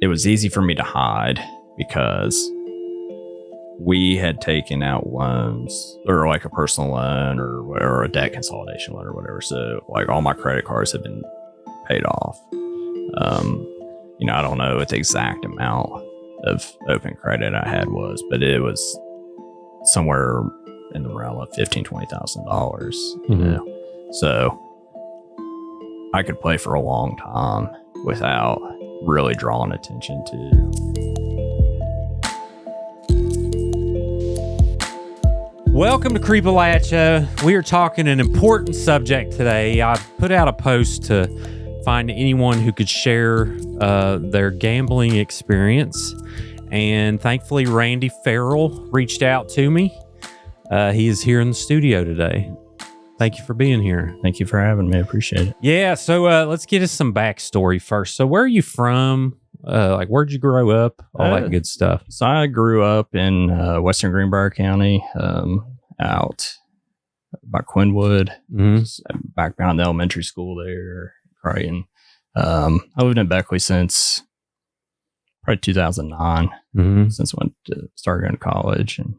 it was easy for me to hide because we had taken out loans or like a personal loan or a debt consolidation loan or whatever. So like all my credit cards had been paid off. I don't know what the exact amount of open credit I had was, but it was somewhere in the realm of $15,000-$20,000. Mm-hmm. So I could play for a long time without really drawing attention to. Welcome to Creepalachia. We are talking an important subject today. I put out a post to find anyone who could share their gambling experience. And thankfully, Randy Ferrill reached out to me. He is here in the studio today. Thank you for being here. Thank you for having me. I appreciate it. Yeah, so let's get us some backstory first. So where are you from? Where'd you grow up? All that good stuff. So I grew up in western Greenbrier County, out by Quinwood, back behind the elementary school there, Creighton. I lived in Beckley since probably 2009, since I started going to college, and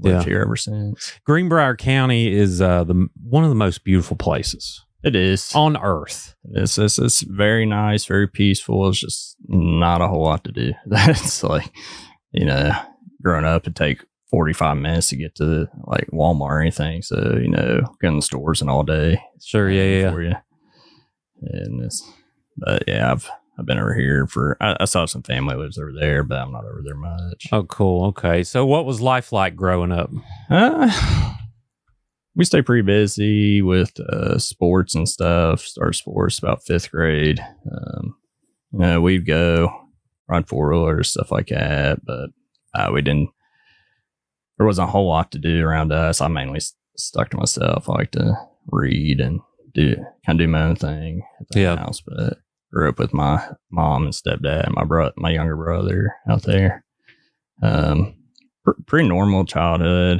lived here ever since. Greenbrier County is one of the most beautiful places. It is. On earth. It's very nice, very peaceful. It's just not a whole lot to do. That's like, growing up, it'd take 45 minutes to get to like Walmart or anything. So, go in the stores and all day. Sure, yeah. For you. I've been over here I still have some family that lives over there, but I'm not over there much. Oh, cool. Okay. So what was life like growing up? We stay pretty busy with sports and stuff. Started sports about 5th grade. We'd go ride 4-wheelers, stuff like that, but we didn't. There wasn't a whole lot to do around us. I mainly stuck to myself. I like to read and do my own thing at the house. But grew up with my mom and stepdad and my younger brother out there. Pretty normal childhood.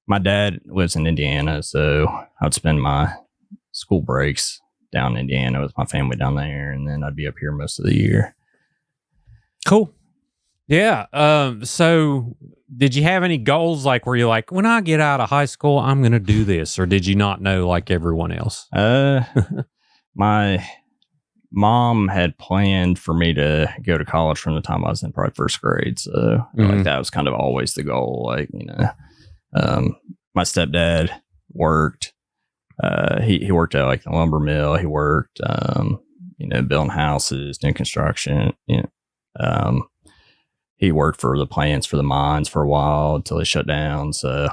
My dad lives in Indiana, so I'd spend my school breaks down in Indiana with my family down there, and then I'd be up here most of the year. Cool. Yeah. So did you have any goals, like where you're like, when I get out of high school, I'm going to do this, or did you not know like everyone else? My mom had planned for me to go to college from the time I was in probably 1st grade, so that was kind of always the goal. My stepdad worked. He worked at like the lumber mill. He worked, building houses, doing construction. He worked for the plants for the mines for a while until they shut down. So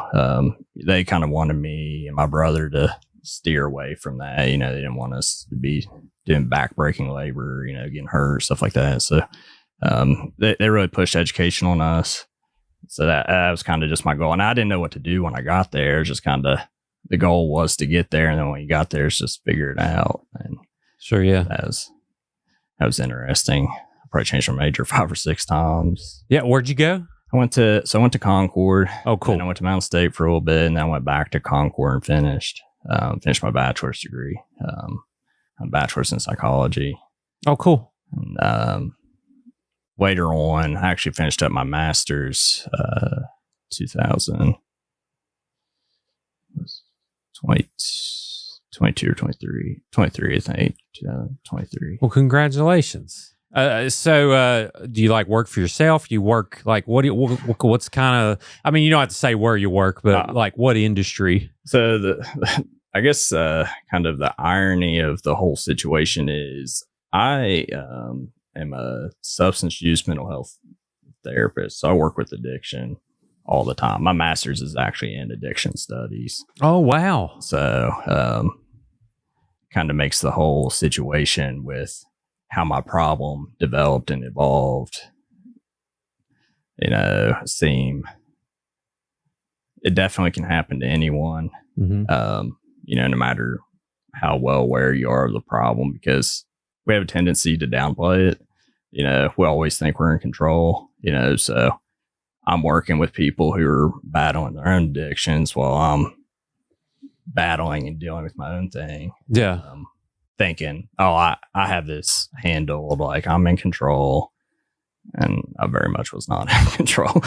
they kind of wanted me and my brother to steer away from that. They didn't want us to be doing backbreaking labor, getting hurt, stuff like that. So they really pushed education on us. So that was kind of just my goal. And I didn't know what to do when I got there. It was just kind of the goal was to get there. And then when you got there, it's just figure it out. And sure, yeah. That was interesting. I probably changed my major 5 or 6 times. Yeah. Where'd you go? I went to Concord. Oh, cool. And I went to Mountain State for a little bit, and then I went back to Concord and finished my bachelor's degree. I'm a bachelor's in psychology. Oh, cool. And, later on, I actually finished up my master's 2022 or 23, I think, 2023. Well, congratulations. So do you like work for yourself? You work like what's kind of, you don't have to say where you work, but like what industry? So I guess kind of the irony of the whole situation is I am a substance use mental health therapist. So I work with addiction all the time. My master's is actually in addiction studies. Oh, wow. So kind of makes the whole situation with how my problem developed and evolved, seem it definitely can happen to anyone, no matter how well aware you are of the problem, because we have a tendency to downplay it. We always think we're in control, so I'm working with people who are battling their own addictions while I'm battling and dealing with my own thing. Yeah. thinking, oh, I have this handled, like I'm in control. And I very much was not in control.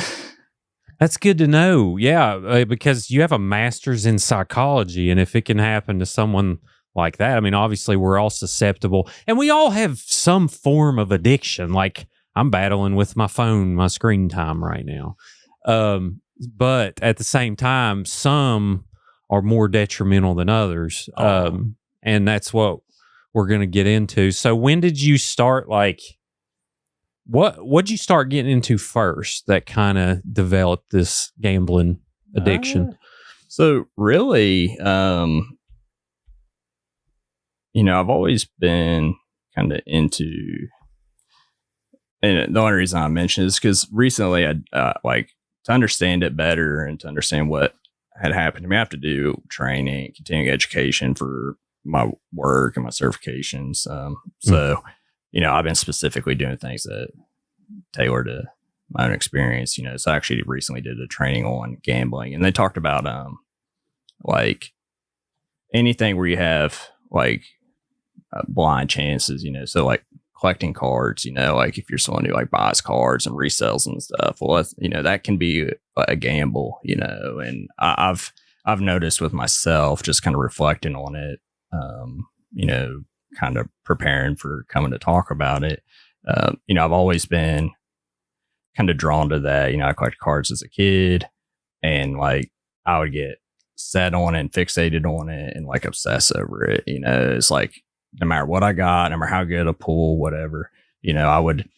That's good to know. Yeah, because you have a master's in psychology, and if it can happen to someone like that, I mean, obviously we're all susceptible, and we all have some form of addiction. Like I'm battling with my phone, my screen time right now. But at the same time, some are more detrimental than others. And that's what we're going to get into. So when did you start, like, what'd you start getting into first that kind of developed this gambling addiction? So really, I've always been kind of into, and the only reason I mention is because recently I like to understand it better and to understand what had happened to me. I have to do training, continuing education for my work and my certifications. So I've been specifically doing things that tailor to my own experience, so I actually recently did a training on gambling, and they talked about, like anything where you have like blind chances, so like collecting cards, like if you're someone who like buys cards and resells and stuff, well, that can be a gamble, and I've noticed with myself, just kind of reflecting on it, kind of preparing for coming to talk about it. I've always been kind of drawn to that. I collected cards as a kid, and like I would get set on it and fixated on it and like obsess over it. It's like no matter what I got, no matter how good a pull, whatever, I would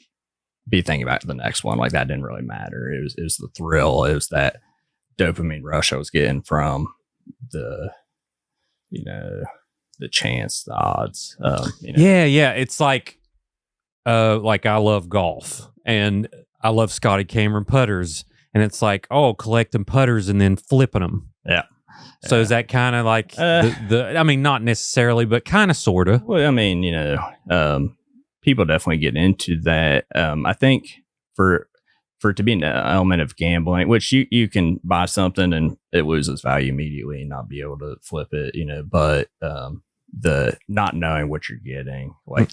be thinking about the next one. Like that didn't really matter. It was the thrill. It was that dopamine rush I was getting from the chance, the odds. Yeah. It's like I love golf and I love Scotty Cameron putters, and it's like, oh, collecting putters and then flipping them. Yeah. So is that kind of like I mean, not necessarily, but kind of, sort of. Well, I mean, people definitely get into that. I think for it to be an element of gambling, which you can buy something and it loses value immediately and not be able to flip it, but the not knowing what you're getting, like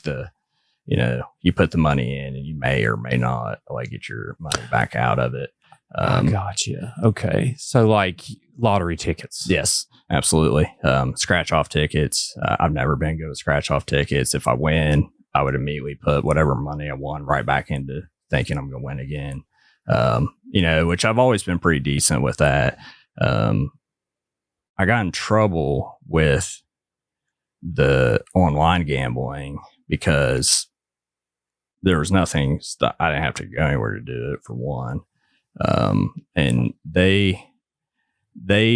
you put the money in and you may or may not like get your money back out of it. Gotcha. Okay. So like lottery tickets. Yes, absolutely. Scratch off tickets. I've never been good with scratch off tickets. If I win, I would immediately put whatever money I won right back into thinking I'm going to win again. Which I've always been pretty decent with that. I got in trouble with the online gambling because there was nothing. I didn't have to go anywhere to do it, for one. And they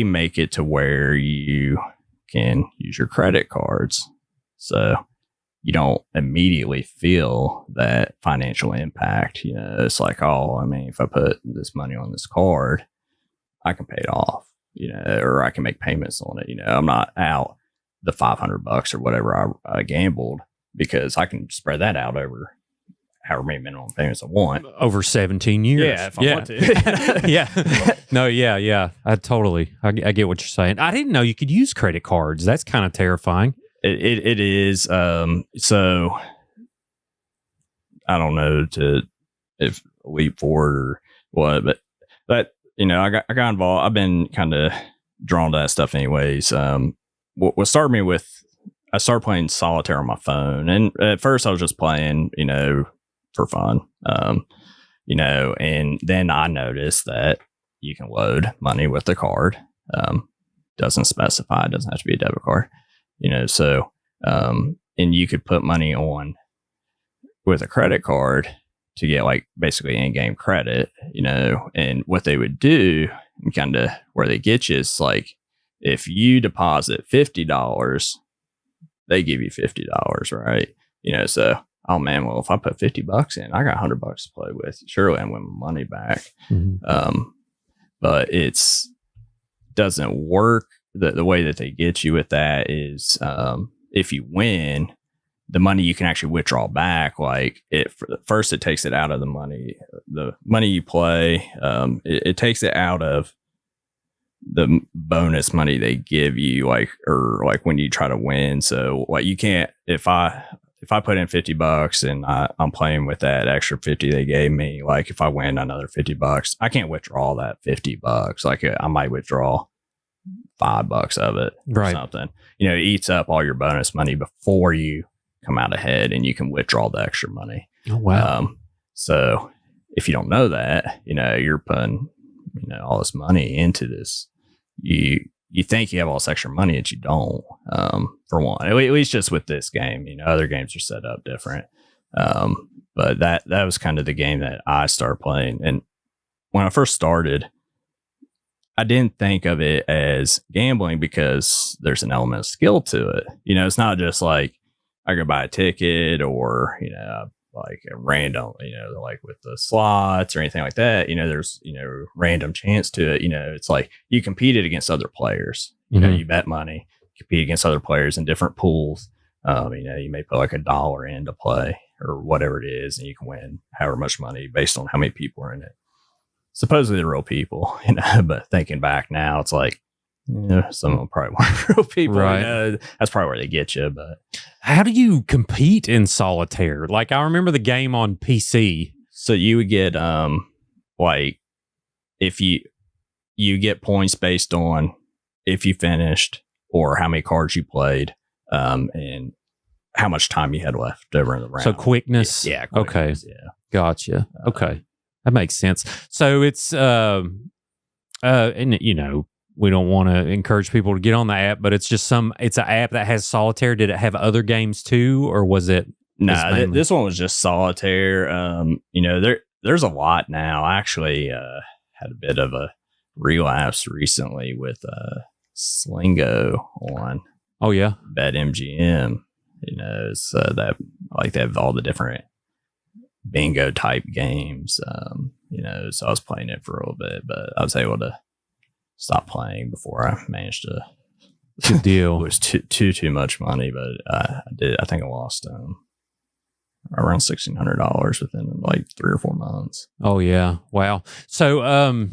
make it to where you can use your credit cards. So you don't immediately feel that financial impact. It's like, oh, I mean, if I put this money on this card, I can pay it off, or I can make payments on it. I'm not out the $500 or whatever I gambled, because I can spread that out over however many minimum payments I want. Over 17 years. Yeah, if I want to. Yeah. No, yeah. I get what you're saying. I didn't know you could use credit cards. That's kind of terrifying. It is. So I don't know if leap forward or what, but that, I got involved. I've been kind of drawn to that stuff anyways. What started me with, I started playing Solitaire on my phone, and at first I was just playing, for fun, and then I noticed that you can load money with the card. Doesn't specify, it doesn't have to be a debit card, so, and you could put money on with a credit card to get like basically in-game credit, and what they would do and kind of where they get you is like, if you deposit $50, they give you $50, right? So, oh man, well, if I put $50 in, I got $100 to play with. Surely I win my money back. Mm-hmm. But doesn't work. The way that they get you with that is, if you win, the money you can actually withdraw back. Like first it takes it out of the money you play. It takes it out of the bonus money they give you, like, or like when you try to win. So like you can't, if I put in $50 and I'm playing with that extra 50 they gave me, like if I win another $50, I can't withdraw that $50. Like I might withdraw $5 of it or something. You know, it eats up all your bonus money before you come out ahead, and you can withdraw the extra money. Oh, wow. So if you don't know that, you know, you're putting, you know, all this money into this. You think you have all this extra money that you don't, for one, at least just with this game. You know, other games are set up different. But that was kind of the game that I started playing. And when I first started, I didn't think of it as gambling because there's an element of skill to it. You know, it's not just like I go buy a ticket or, you know, like a random, you know, like with the slots or anything like that. You know, there's, you know, random chance to it. You know, it's like you competed against other players. You know, you bet money, compete against other players in different pools. You know, you may put like $1 in to play or whatever it is, and you can win however much money based on how many people are in it. Supposedly they're real people, you know, but thinking back now, it's like, you know, some of them probably weren't real people. Right. You know, that's probably where they get you. But how do you compete in solitaire? Like I remember the game on PC. So you would get like if you get points based on if you finished or how many cards you played, and how much time you had left over in the round. So quickness. Yeah. Quickness, okay. Yeah. Gotcha. Okay. That makes sense. So it's and you know, we don't want to encourage people to get on the app, but it's just it's an app that has solitaire. Did it have other games too, or was it? No, this one was just solitaire. You know, there's a lot now. I actually had a bit of a relapse recently with Slingo on. Oh yeah, BetMGM. You know, it's that like they have all the different bingo type games. You know, so I was playing it for a little bit, but I was able to stop playing before I managed to. Good deal. It was too much money, but I think I lost around $1,600 within like 3 or 4 months. Oh yeah, wow. So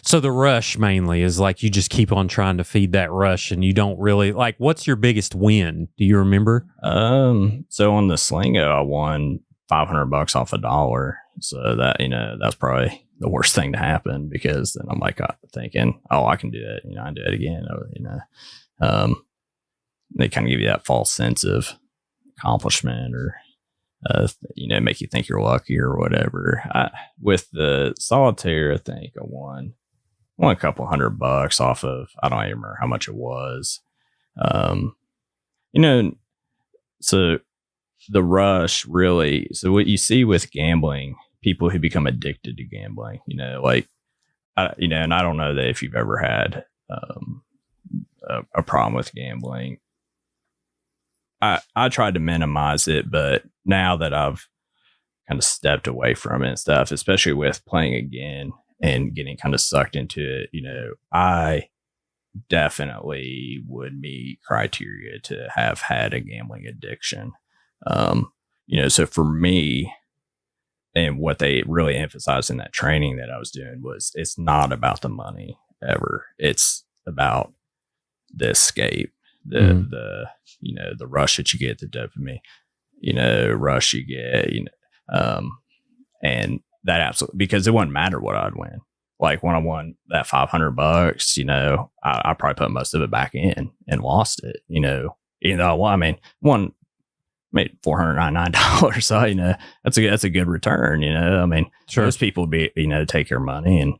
so the rush mainly is like you just keep on trying to feed that rush, and you don't really like. What's your biggest win? Do you remember? So on the Slingo, I won $500 off $1. So that, you know, that's probably the worst thing to happen, because then I'm like thinking, oh, I can do it. You know, I can do it again. Or, you know, they kind of give you that false sense of accomplishment, or you know, make you think you're lucky or whatever. With the solitaire, I think I won a couple $100 off of, I don't even remember how much it was. You know, so the rush really, so what you see with gambling, people who become addicted to gambling, you know, like, you know, and I don't know that if you've ever had a problem with gambling. I tried to minimize it, but now that I've kind of stepped away from it and stuff, especially with playing again and getting kind of sucked into it, you know, I definitely would meet criteria to have had a gambling addiction. You know, so for me, and what they really emphasized in that training that I was doing was, it's not about the money ever. It's about the escape, the you know, the rush that you get, the dopamine, you know, rush you get, you know, and that absolutely, because it wouldn't matter what I'd win. Like when I won that $500, you know, I probably put most of it back in and lost it, you know, I made $499. So, you know, that's a good return, you know. I mean, sure, most people would you know, take their money and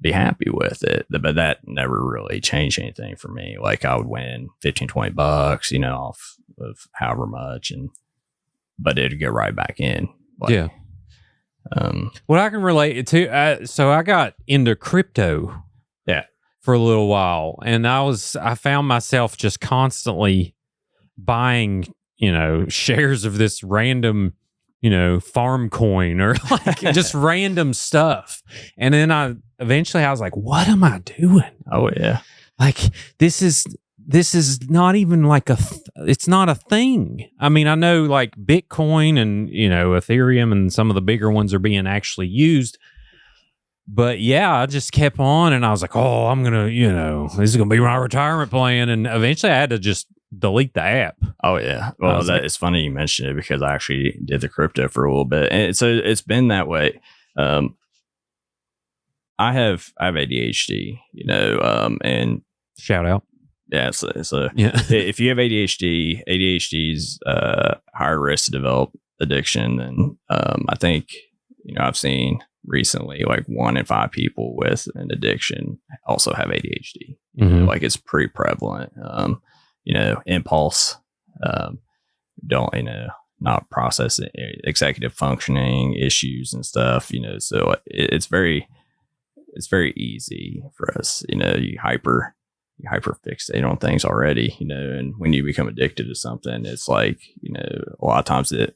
be happy with it, but that never really changed anything for me. Like I would win $15-$20, you know, off of however much, but it'd go right back in. Like, yeah. What I can relate it to, so I got into crypto, for a little while, and I found myself just constantly buying, you know, shares of this random, you know, farm coin or like just random stuff. And then I was like, what am I doing? Oh yeah. Like this is not even like it's not a thing. I mean, I know like Bitcoin and, you know, Ethereum and some of the bigger ones are being actually used, But yeah, I just kept on, and I was like, oh, I'm gonna, this is gonna be my retirement plan. And eventually, I had to just delete the app. Oh yeah. Well, it's funny you mentioned it because I actually did the crypto for a little bit, and so it's been that way. I have ADHD, and shout out. Yeah, so Yeah. if you have ADHD's higher risk to develop addiction. And I think I've seen recently like 1 in 5 people with an addiction also have ADHD. Like it's pretty prevalent. Impulse, don't not processing, executive functioning issues and stuff. So it's very easy for us. You hyper fixate on things already, and when you become addicted to something, it's like, a lot of times it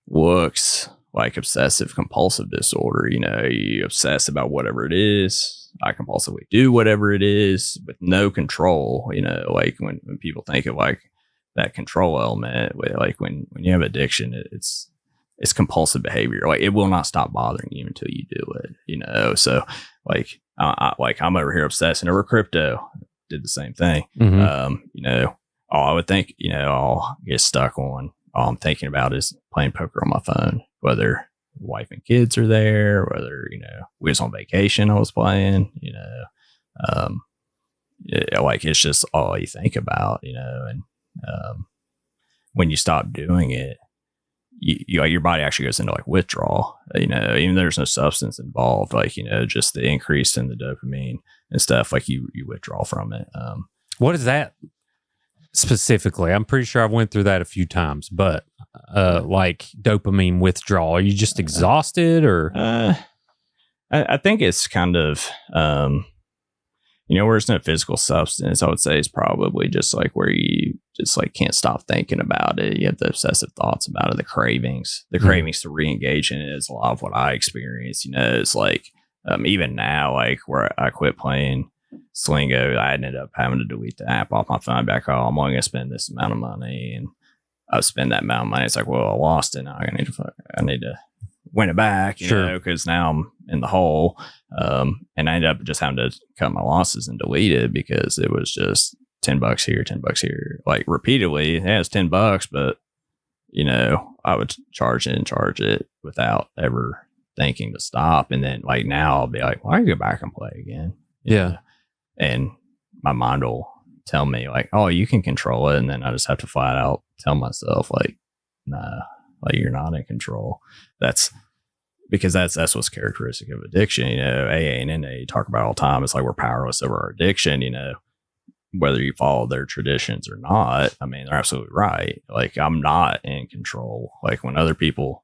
looks like obsessive compulsive disorder. You obsess about whatever it is. I compulsively do whatever it is with no control. Like when people think of like that control element, like when you have addiction, it's compulsive behavior. Like it will not stop bothering you until you do it. So like I'm over here obsessing over crypto. Did the same thing. I would think I'll get stuck on all I'm thinking about is playing poker on my phone, whether wife and kids are there, whether we was on vacation, I was playing. Like it's just all you think about. And when you stop doing it, your body actually goes into like withdrawal, even though there's no substance involved, like, just the increase in the dopamine and stuff, like you withdraw from it. What is that specifically? I'm pretty sure I've went through that a few times, but like dopamine withdrawal, are you just exhausted or? I think it's kind of, where there's no physical substance, I would say is probably just like where you just like can't stop thinking about it. You have the obsessive thoughts about it, the cravings to re-engage in it is a lot of what I experience. It's like, even now, like where I quit playing Slingo, I ended up having to delete the app off my phone back. Oh, I'm only going to spend this amount of money, and I spend that amount of money. It's like, well, I lost it. Now I need to win it back, because now I'm in the hole. And I ended up just having to cut my losses and delete it because it was just $10 here, $10 here, like repeatedly. Yeah, it's $10, but I would charge it without ever thinking to stop. And then like now I'll be like, why don't you go back and play again? Yeah. And my mind will tell me like, oh, you can control it. And then I just have to flat out tell myself like, nah, like you're not in control. That's what's characteristic of addiction. AA and NA talk about all the time. It's like we're powerless over our addiction, whether you follow their traditions or not. I mean, they're absolutely right. Like I'm not in control. Like when other people,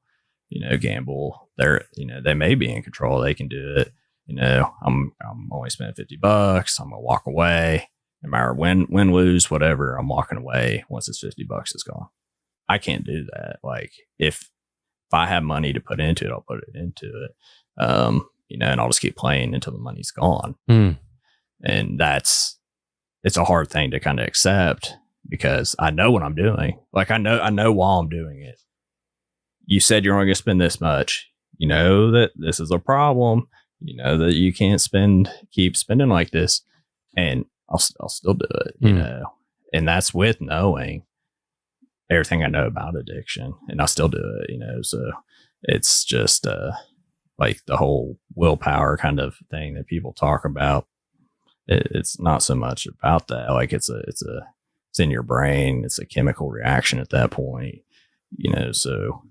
gamble, they may be in control. They can do it. I'm only spending $50. I'm gonna walk away. No matter win, lose, whatever, I'm walking away once it's $50 is gone. I can't do that. Like if I have money to put into it, I'll put it into it. And I'll just keep playing until the money's gone. And it's a hard thing to kind of accept because I know what I'm doing. Like I know while I'm doing it. You said you're only going to spend this much. You know that this is a problem. You know that you can't keep spending like this, and I'll still do it. And that's with knowing everything I know about addiction, and I still do it. So it's just like the whole willpower kind of thing that people talk about. It's not so much about that. Like it's in your brain. It's a chemical reaction at that point. So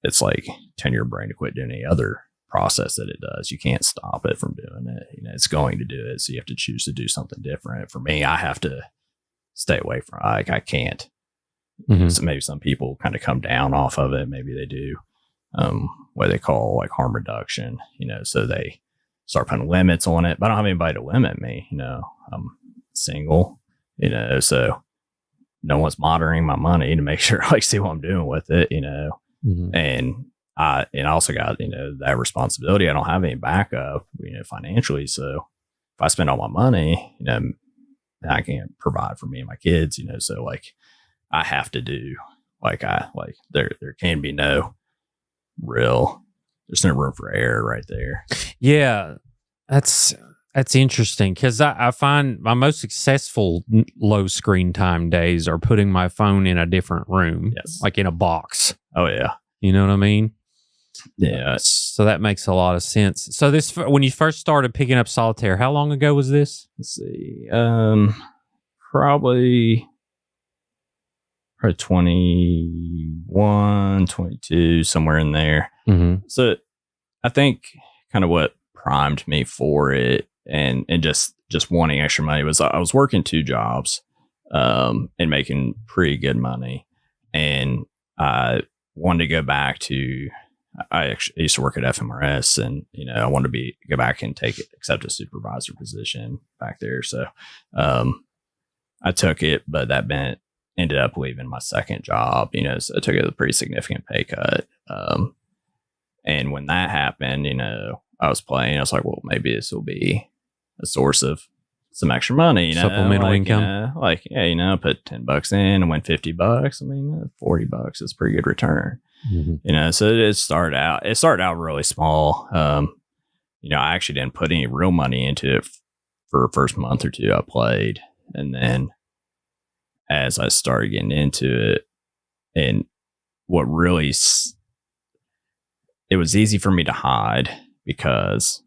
it's like telling your brain to quit doing any other process that it does. You can't stop it from doing it. It's going to do it. So you have to choose to do something different. For me, I have to stay away from it. Like I can't. So maybe some people kind of come down off of it. Maybe they do what they call like harm reduction, so they start putting limits on it, but I don't have anybody to limit me. I'm single, so no one's monitoring my money to make sure I see what I'm doing with it, and I also got, that responsibility. I don't have any backup, financially. So if I spend all my money, I can't provide for me and my kids, so like I have to do there can be no real there's no room for error right there. Yeah, that's interesting because I find my most successful low screen time days are putting my phone in a different room, like in a box. Oh yeah, you know what I mean? Yeah. So that makes a lot of sense. So this, when you first started picking up Solitaire, how long ago was this? Let's see, probably 21, 22, somewhere in there. Mm-hmm. So I think kind of what primed me for it and just wanting extra money was I was working 2 jobs and making pretty good money. And I wanted to go back to, I actually used to work at FMRS, and I wanted to go back and accept a supervisor position back there. So I took it, but that ended up leaving my second job. So I took a pretty significant pay cut. And when that happened, I was playing. I was like, well, maybe this will be a source of some extra money, supplemental income. Put $10 in and win $50. I mean, $40 is a pretty good return. Mm-hmm. So it started out really small. I actually didn't put any real money into it for the first month or 2 I played. And then as I started getting into it, and what really, it was easy for me to hide because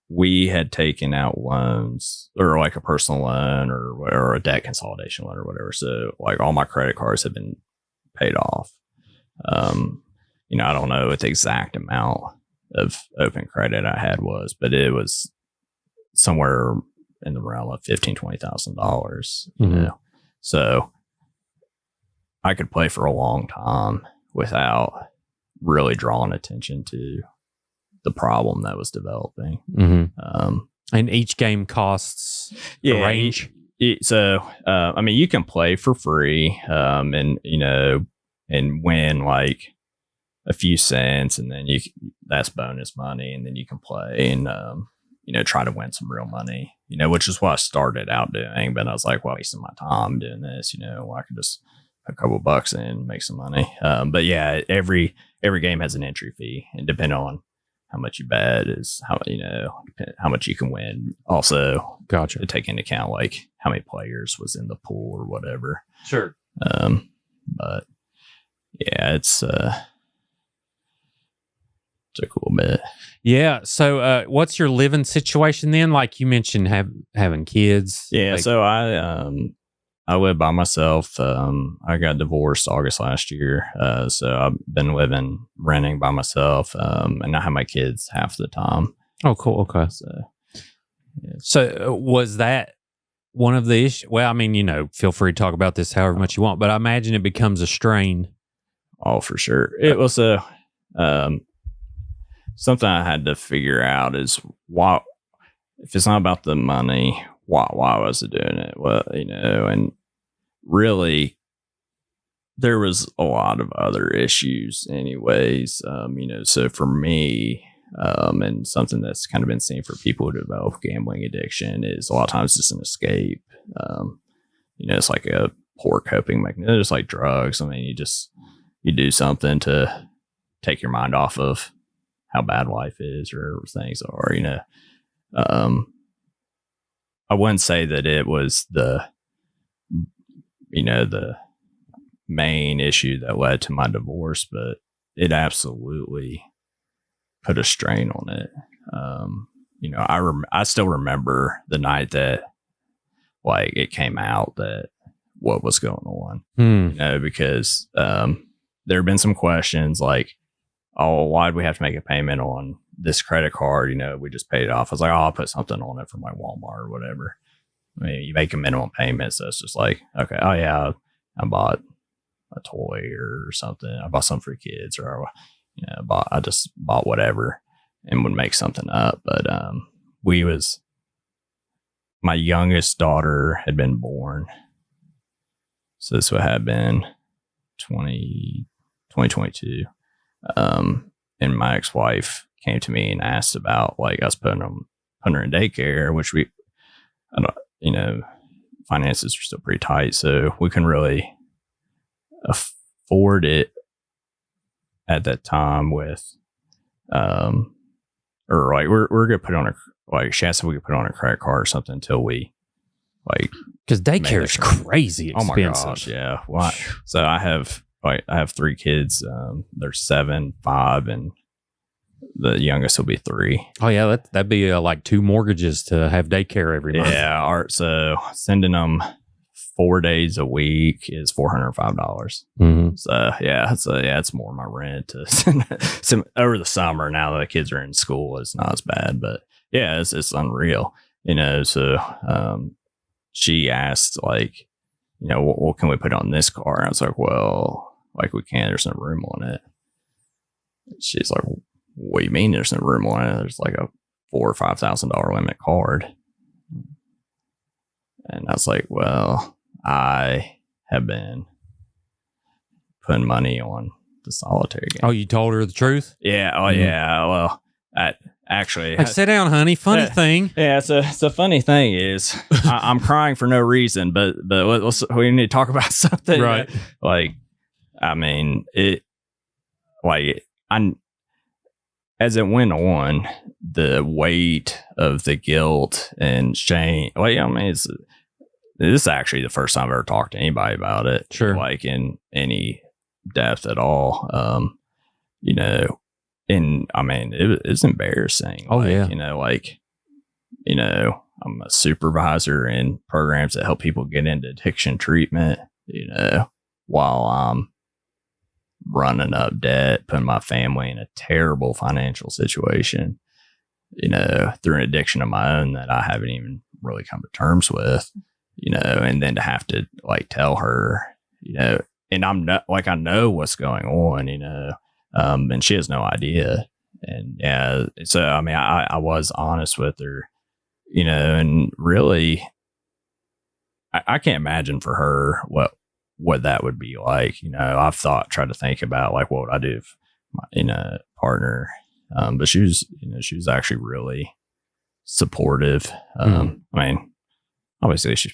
we had taken out loans, or like a personal loan or a debt consolidation loan or whatever. So like all my credit cards have been paid off. I don't know what the exact amount of open credit I had was, but it was somewhere in the realm of $15,000-$20,000, mm-hmm. So I could play for a long time without really drawing attention to the problem that was developing. Mm-hmm. And each game costs a range. So you can play for free, and win like a few cents, and then that's bonus money, and then you can play and try to win some real money, which is what I started out doing. But I was like, well, wasting my time doing this, I could just put a couple bucks in and make some money. But yeah, every game has an entry fee, and depending on how much you bet is how much you can win. Also, gotcha. To take into account like how many players was in the pool or whatever. Sure. But yeah, it's a cool bit. Yeah. So, what's your living situation then? Like you mentioned, having kids. Yeah. So I live by myself. I got divorced August last year. So I've been renting by myself. And I have my kids half the time. Oh, cool. Okay. So was that one of the issues? Well, I mean, feel free to talk about this however much you want, but I imagine it becomes a strain. Oh, for sure. It was something I had to figure out is why, if it's not about the money, why was I doing it? Well, and really there was a lot of other issues anyways. So for me, and something that's kind of been seen for people who develop gambling addiction is a lot of times just an escape. It's like a poor coping mechanism, just like drugs. I mean, you do something to take your mind off of how bad life is or things are, I wouldn't say that it was the main issue that led to my divorce, but it absolutely put a strain on it. I still remember the night that like it came out that what was going on, because there have been some questions like, oh, why'd we have to make a payment on this credit card? We just paid it off. I was like, oh, I'll put something on it from like Walmart or whatever. I mean, you make a minimum payment, so it's just like, okay, oh yeah, I bought a toy or something. I bought something for kids, or I just bought whatever and would make something up. But my youngest daughter had been born, so this would have been 2022. And my ex-wife came to me and asked about like us putting her in daycare, which finances are still pretty tight, so we couldn't really afford it at that time with or like we're gonna put on a like she asked if we could put on a credit card or something until we like because daycare is crazy expensive. Oh my gosh, yeah. Well, so I have 3 kids. They're 7, 5, and the youngest will be 3. Oh yeah, that'd be like 2 mortgages to have daycare every month. Yeah, Art. So sending them 4 days a week is $405. Mm-hmm. So yeah, it's more my rent to send over the summer. Now that the kids are in school, it's not as bad, but yeah, it's unreal, So she asked like, what can we put on this car? And I was like, well, like we can't. There's no room on it. She's like, what do you mean there's no room on it? There's like a $4,000 or $5,000 limit card. And I was like, well, I have been putting money on the Solitaire game. Oh, you told her the truth? Yeah. Oh, yeah. Well, actually, like, sit down, honey. Funny thing. Yeah. It's a funny thing is I'm crying for no reason, but we need to talk about something. Right. Like, I mean, as it went on, the weight of the guilt and shame. Like, I mean, this is actually the first time I've ever talked to anybody about it. Sure. Like in any depth at all. And I mean, it's embarrassing. Oh, like, yeah. I'm a supervisor in programs that help people get into addiction treatment, while I'm running up debt, putting my family in a terrible financial situation, through an addiction of my own that I haven't even really come to terms with, and then to have to like tell her, and I'm not like, I know what's going on, and she has no idea. And yeah, so, I mean, I was honest with her, and really, I can't imagine for her what that would be like. I've tried to think about like, what would I do if my, partner, but she was actually really supportive. I mean, obviously she's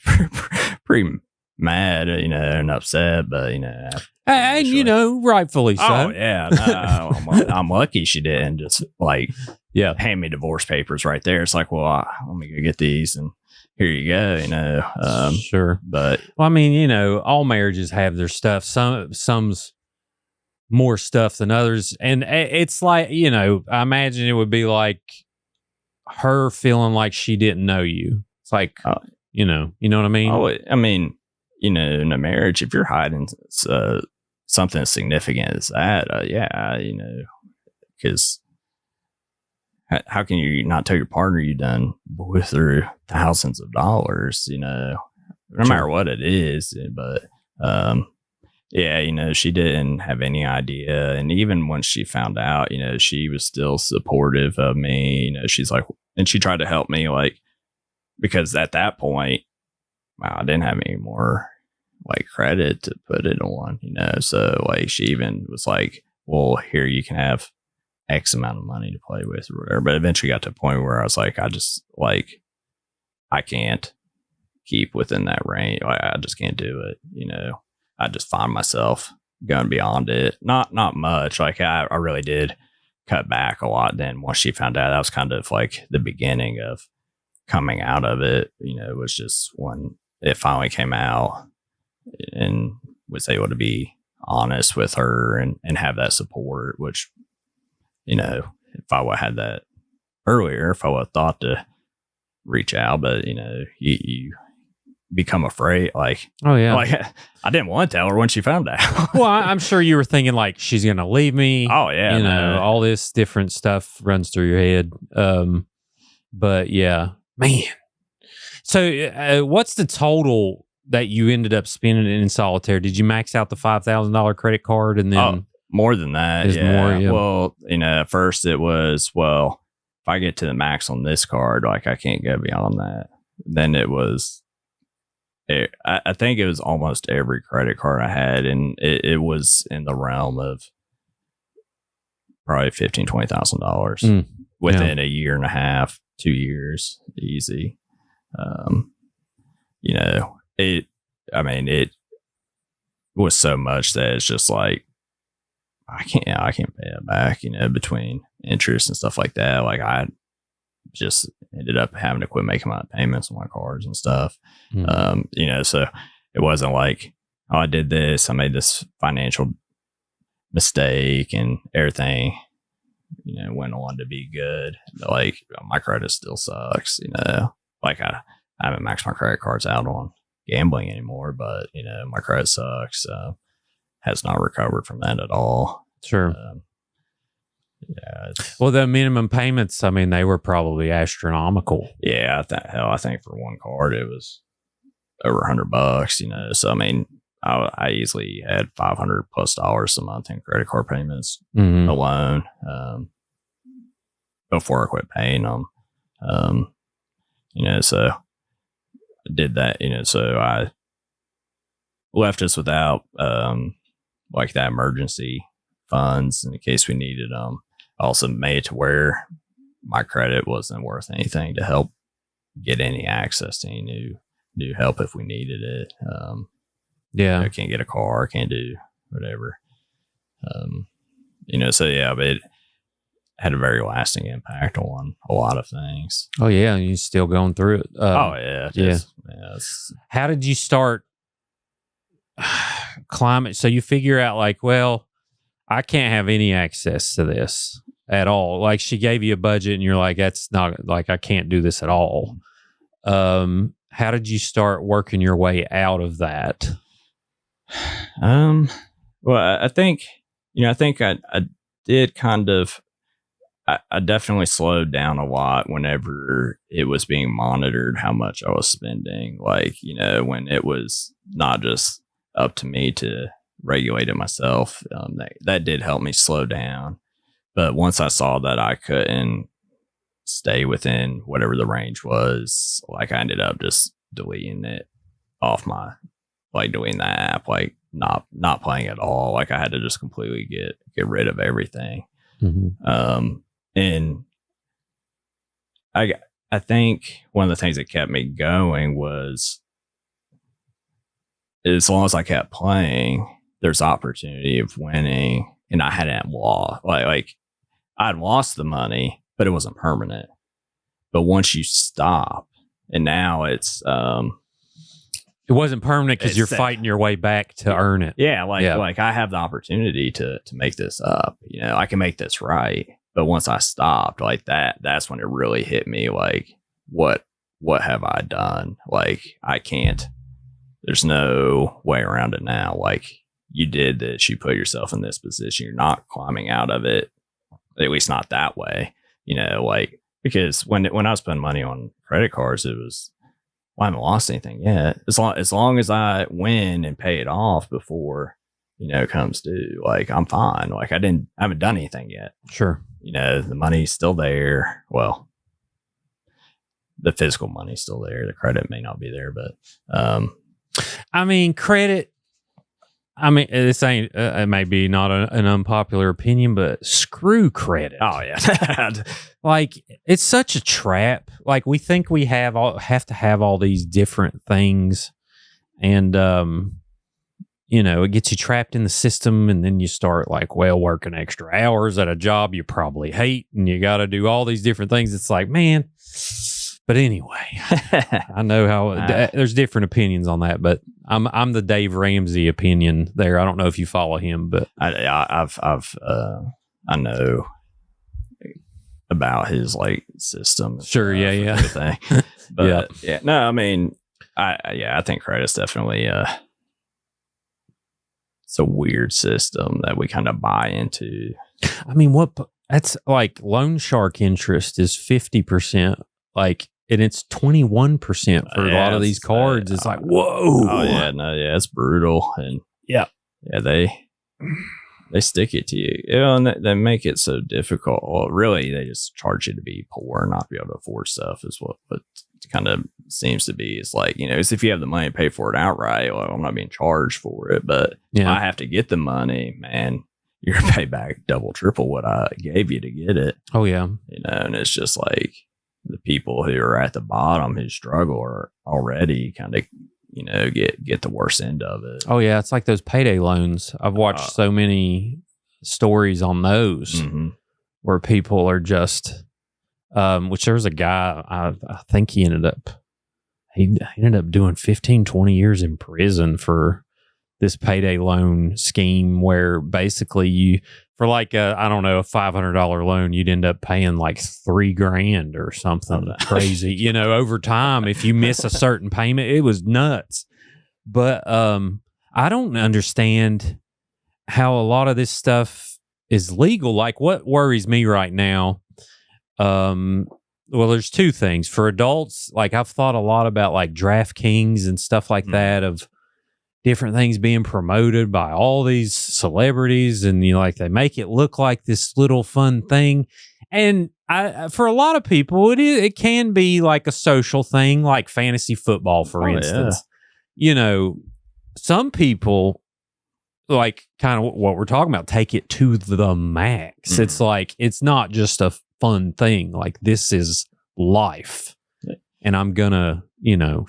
pretty mad, and upset, but, and rightfully so. Oh yeah. No, I'm lucky she didn't just like, hand me divorce papers right there. It's like, well, let me go get these and here you go, sure. But well, I mean, all marriages have their stuff. Some's more stuff than others. And it's like, I imagine it would be like her feeling like she didn't know you. It's like, you know what I mean? Oh, I mean, in a marriage, if you're hiding something as significant as that, because how can you not tell your partner you done blew through thousands of dollars, no matter what it is. But she didn't have any idea. And even when she found out, she was still supportive of me. She's like, and she tried to help me, like, because at that point, I didn't have any more like credit to put it on, so like she even was like, well, here, you can have X amount of money to play with or whatever. But eventually got to a point where I was like, I can't keep within that range. I just can't do it. I just find myself going beyond it. Not much. Like I really did cut back a lot. Then once she found out, that was kind of like the beginning of coming out of it. It was just when it finally came out and was able to be honest with her and have that support, which, if I would have had that earlier, if I would have thought to reach out, but you become afraid. Like, oh yeah, like I didn't want to tell her when she found out. Well, I'm sure you were thinking like, she's going to leave me. Oh yeah. All this different stuff runs through your head. But yeah, man. So what's the total that you ended up spending in Solitaire? Did you max out the $5,000 credit card and then more than that? More, yeah. Well, at first it was, well, if I get to the max on this card, like I can't go beyond that. Then it was, I think it was almost every credit card I had, and it was in the realm of probably $15,000, $20,000 within a year and a half, 2 years, easy. It was so much that it's just like, I can't pay it back, between interest and stuff like that. Like I just ended up having to quit making my payments on my cards and stuff. So it wasn't like, oh, I did this, I made this financial mistake and everything, went on to be good. But like my credit still sucks, like I haven't maxed my credit cards out on gambling anymore, but my credit sucks. Has not recovered from that at all. Sure. Well, the minimum payments, I mean, they were probably astronomical. Yeah, I think for one card it was over $100. So I mean, I easily had $500+ a month in credit card payments alone before I quit paying them. So I did that. So I left us without like that emergency funds in case we needed them. Also made it to where my credit wasn't worth anything to help get any access to any new help if we needed it. I can't get a car, can't do whatever. So yeah, but it had a very lasting impact on a lot of things. Oh yeah, and you're still going through it. How did you start climate? So you figure out like, well, I can't have any access to this at all. Like she gave you a budget and you're like, that's not like, I can't do this at all. How did you start working your way out of that? Well, I think I did kind of, I definitely slowed down a lot whenever it was being monitored how much I was spending. Like, when it was not just up to me to regulate it myself, that did help me slow down. But once I saw that I couldn't stay within whatever the range was, like I ended up just deleting it off my, like deleting the app, like not playing at all. Like I had to just completely get rid of everything. And I think one of the things that kept me going was, as long as I kept playing, there's opportunity of winning, and I hadn't lost. Like I'd lost the money, but it wasn't permanent. But once you stop, and now it's it wasn't permanent because you're fighting your way back to earn it. Yeah, like I have the opportunity to make this up. I can make this right. But once I stopped, like that's when it really hit me. Like, what have I done? Like, I can't. There's no way around it now. Like, you did this. You put yourself in this position. You're not climbing out of it. At least not that way. Like, because when I was spending money on credit cards, it was, well, I haven't lost anything yet. As long as I win and pay it off before it comes due, like I'm fine. Like I haven't done anything yet. Sure. The money's still there. Well, the physical money's still there. The credit may not be there, but I mean, credit. I mean, this ain't. It may be not an unpopular opinion, but screw credit. Oh yeah, like it's such a trap. Like we think we have to have all these different things, and it gets you trapped in the system, and then you start like, well, working extra hours at a job you probably hate, and you got to do all these different things. It's like, man. But anyway, I know how there's different opinions on that, but I'm the Dave Ramsey opinion there. I don't know if you follow him, but I know about his like system. Sure, yeah. Everything. But no, I mean, I think credit's definitely it's a weird system that we kind of buy into. I mean, that's like loan shark interest is 50%, like. And it's 21% for a lot of these cards. It's like, whoa. Oh, yeah. No, yeah. It's brutal. And yeah, they stick it to you. And they make it so difficult. Well, really, they just charge you to be poor and not be able to afford stuff is what kind of seems to be. It's like, it's if you have the money to pay for it outright, well, I'm not being charged for it. But I have to get the money, man. You're going to pay back double, triple what I gave you to get it. Oh, yeah. And it's just like, the people who are at the bottom who struggle are already kind of, get the worst end of it. Oh yeah. It's like those payday loans. I've watched so many stories on those where people are just, which there was a guy, I think he ended up doing 15, 20 years in prison for this payday loan scheme where basically for like I don't know, a $500 loan, you'd end up paying like $3,000 or something crazy, over time. If you miss a certain payment, it was nuts. But I don't understand how a lot of this stuff is legal. Like, what worries me right now, well, there's two things. For adults, like I've thought a lot about like DraftKings and stuff like that, of different things being promoted by all these celebrities, and they make it look like this little fun thing. And for a lot of people, it can be like a social thing, like fantasy football, for instance. Yeah. Some people, like kind of what we're talking about, take it to the max. It's like, it's not just a fun thing. Like, this is life, and I'm gonna,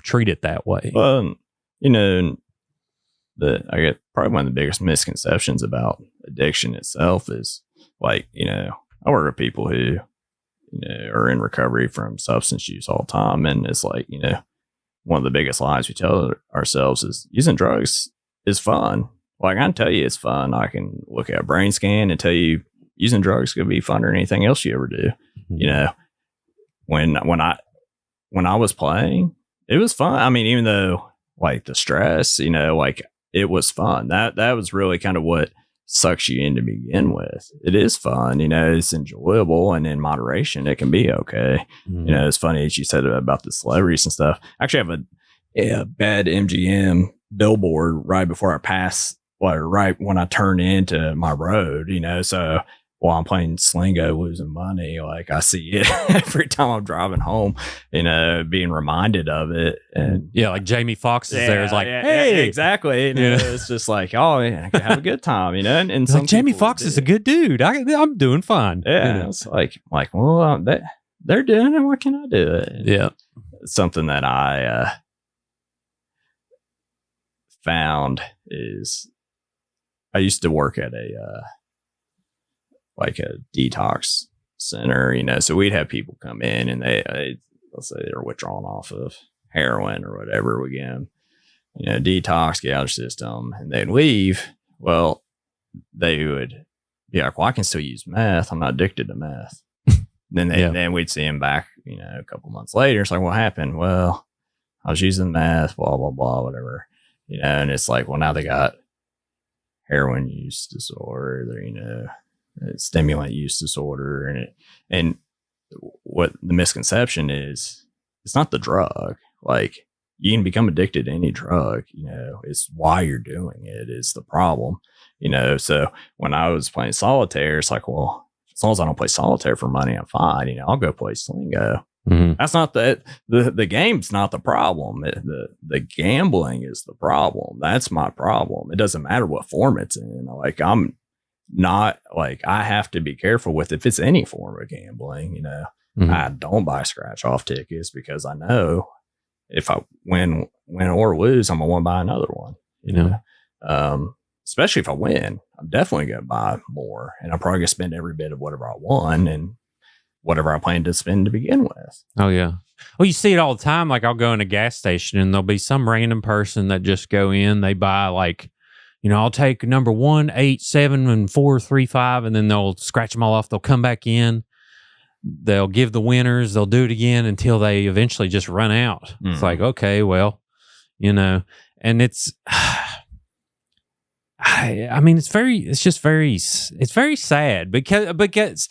treat it that way. Well, I get probably one of the biggest misconceptions about addiction itself is like, I work with people who, are in recovery from substance use all the time. And it's like, one of the biggest lies we tell ourselves is using drugs is fun. Like, I can tell you it's fun. I can look at a brain scan and tell you using drugs could be fun or anything else you ever do. When I was playing, it was fun. I mean, even though like the stress, like it was fun. That was really kind of what sucks you in to begin with. It is fun, it's enjoyable, and in moderation, it can be okay. It's funny as you said about the celebrities and stuff. I actually have a bad MGM billboard right before I pass, like right when I turn into my road, so while I'm playing Slingo, losing money, like I see it every time I'm driving home, being reminded of it. And like Jamie Foxx is there. It's like, hey, exactly. It's just like, oh, man, I can have a good time, and like Jamie Foxx is a good dude. I'm doing fine. Yeah. It's like, well, they're doing it. What can I do? Yeah. Something that I found is I used to work at a detox center, so we'd have people come in and they let's say they're withdrawing off of heroin or whatever. We get them, detox, get out of the system, and they'd leave. Well, they would be like, well, I can still use meth. I'm not addicted to meth. Then we'd see them back, a couple months later. It's like, what happened? Well, I was using meth, blah, blah, blah, whatever, and it's like, well, now they got heroin use disorder, stimulant use disorder, and what the misconception is, it's not the drug. Like, you can become addicted to any drug, it's why you're doing it is the problem, so when I was playing solitaire, it's like, well, as long as I don't play solitaire for money, I'm fine, I'll go play Slingo. That's not the game's not the problem. The gambling is the problem. That's my problem. It doesn't matter what form it's in. Like, I'm not like, I have to be careful with if it's any form of gambling, I don't buy scratch off tickets because I know if I win or lose, I'm going to buy another one, especially if I win, I'm definitely going to buy more, and I'm probably going to spend every bit of whatever I won and whatever I plan to spend to begin with. Oh yeah. Well, you see it all the time. Like, I'll go in a gas station and there'll be some random person that just go in, they buy like, I'll take number 1, 8, 7, and 4, 3, 5, and then they'll scratch them all off. They'll come back in. They'll give the winners. They'll do it again until they eventually just run out. It's like, okay, well, and it's, I mean, it's very sad because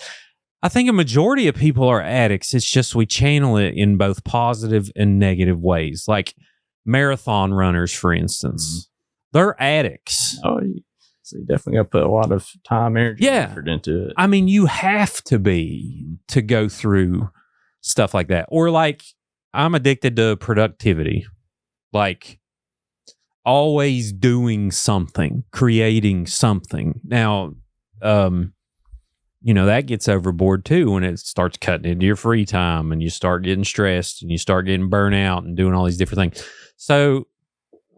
I think a majority of people are addicts. It's just we channel it in both positive and negative ways. Like marathon runners, for instance. They're addicts. Oh, so you definitely got to put a lot of time, energy, effort into it. I mean, you have to be to go through stuff like that. Or like, I'm addicted to productivity. Like, always doing something, creating something. Now, that gets overboard too when it starts cutting into your free time and you start getting stressed and you start getting burnt out and doing all these different things. So,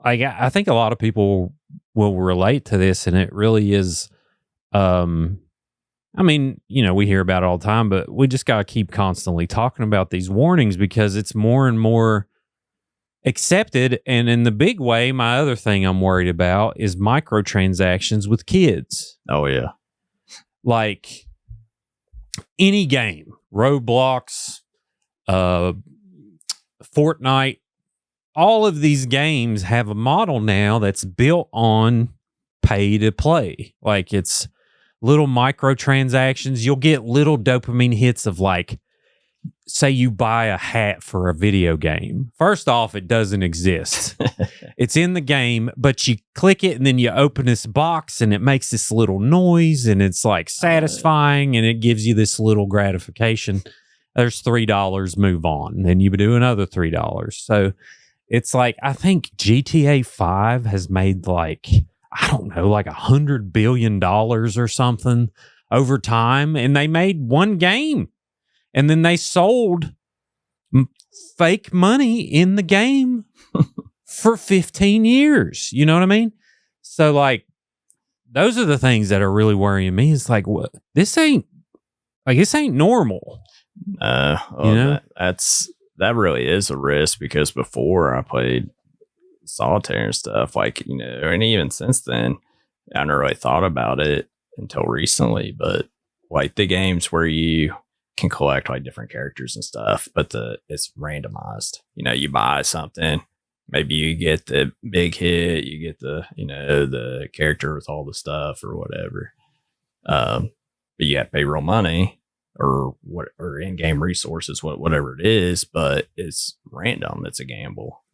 I think a lot of people will relate to this, and it really is I mean, we hear about it all the time, but we just got to keep constantly talking about these warnings because it's more and more accepted. And in the big way, my other thing I'm worried about is microtransactions with kids. Oh, yeah. Like any game, Roblox, Fortnite, all of these games have a model now that's built on pay to play. Like it's little microtransactions. You'll get little dopamine hits of like, say you buy a hat for a video game. First off, it doesn't exist. It's in the game, but you click it and then you open this box and it makes this little noise and it's like satisfying and it gives you this little gratification. There's $3, move on. And then you do another $3. So it's like, I think GTA 5 has made like, I don't know, like $100 billion or something over time. And they made one game. And then they sold fake money in the game for 15 years. You know what I mean? So, like, those are the things that are really worrying me. It's like, what? This ain't normal. That really is a risk because before I played Solitaire and stuff, like, and even since then, I never really thought about it until recently. But like the games where you can collect like different characters and stuff, but it's randomized. You buy something, maybe you get the big hit, you get the character with all the stuff or whatever. But you have to pay real money or in-game resources, whatever it is, but it's random. It's a gamble,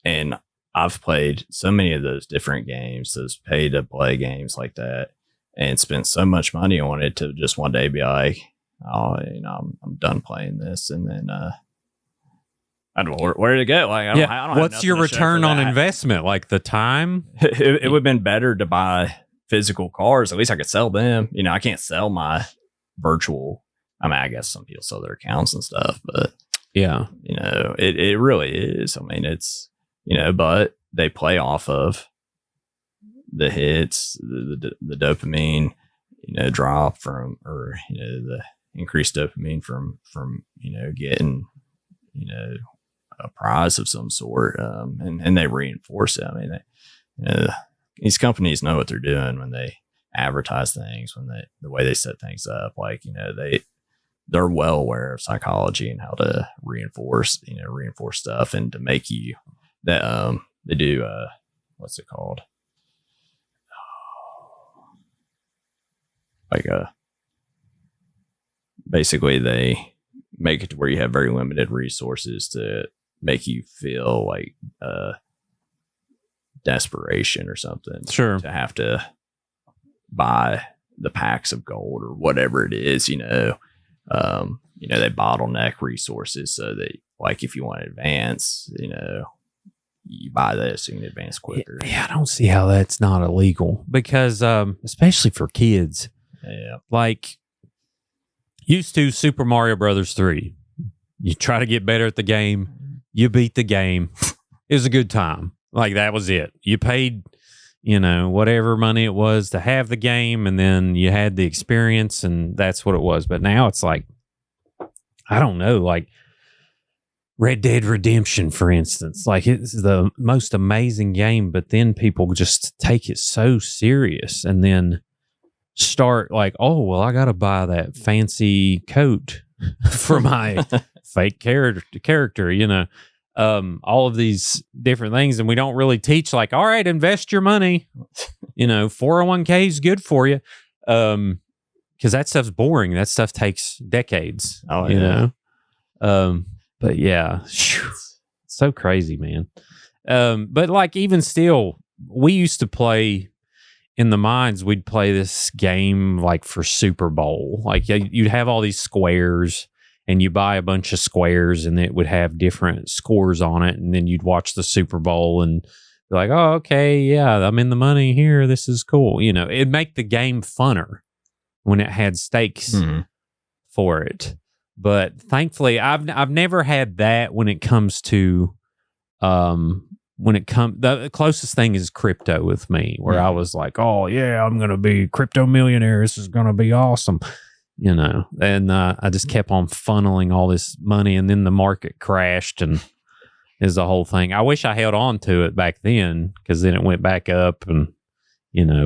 and I've played so many of those different games, those pay to play games like that, and spent so much money on it to just one day be like, oh, I'm done playing this. And then, I don't know where to go. Like, I don't what's your return on investment? Like the time? It would have been better to buy physical cars. At least I could sell them. I can't sell my virtual. I mean, I guess some people sell their accounts and stuff, but yeah, it really is. I mean, it's, but they play off of the hits, the dopamine, drop from, or, the increased dopamine from, getting, a prize of some sort. And they reinforce it. I mean, these companies know what they're doing when they advertise things, the way they set things up, like, they're well aware of psychology and how to reinforce stuff and to make you that, they do, what's it called? Like basically they make it to where you have very limited resources to make you feel like desperation or something. Sure. To have to buy the packs of gold or whatever it is, they bottleneck resources so that, like, if you want to advance, you buy this so you can advance quicker. Yeah, I don't see how that's not illegal because, especially for kids. Yeah. Like, used to Super Mario Brothers 3. You try to get better at the game. You beat the game. It was a good time. Like, that was it. You paid, whatever money it was to have the game, and then you had the experience, and that's what it was. But now it's like, I don't know, like Red Dead Redemption, for instance. Like, it's the most amazing game, but then people just take it so serious and then start like, oh, well, I got to buy that fancy coat for my fake character, all of these different things. And we don't really teach like, all right, invest your money, 401k is good for you. Cause that stuff's boring. That stuff takes decades, but yeah, it's so crazy, man. But like, even still, we used to play in the mines. We'd play this game like for Super Bowl. Like, you'd have all these squares and you buy a bunch of squares and it would have different scores on it. And then you'd watch the Super Bowl and be like, oh, okay, yeah, I'm in the money here. This is cool. It'd make the game funner when it had stakes for it. But thankfully, I've never had that when it comes to when it comes, the closest thing is crypto with me, where I was like, oh yeah, I'm going to be crypto millionaire. This is going to be awesome. And I just kept on funneling all this money, and then the market crashed and is the whole thing. I wish I held on to it back then, because then it went back up, and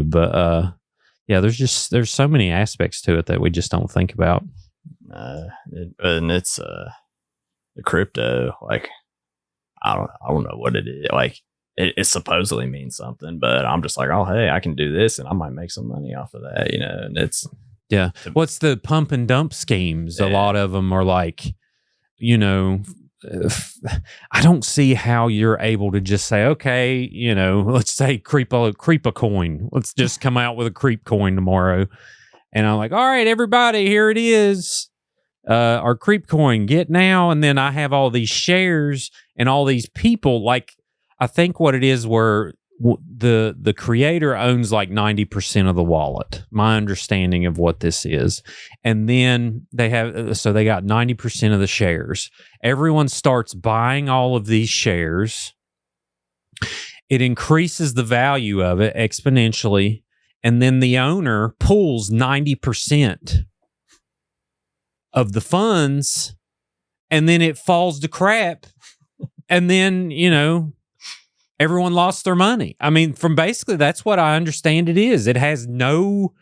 but yeah, there's so many aspects to it that we just don't think about. And it's the crypto, like I don't know what it is. Like it supposedly means something, but I'm just like, oh hey, I can do this and I might make some money off of that, and it's what's the pump and dump schemes? A lot of them are like, I don't see how you're able to just say, okay, let's say creep a coin. Let's just come out with a creep coin tomorrow. And I'm like, all right, everybody, here it is. Our creep coin, get now. And then I have all these shares and all these people. Like, I think what it is, where the creator owns like 90% of the wallet. My understanding of what this is. And then they got 90% of the shares. Everyone starts buying all of these shares. It increases the value of it exponentially. And then the owner pulls 90% of the funds, and then it falls to crap. And then, everyone lost their money. I mean, from basically, that's what I understand it is. It has no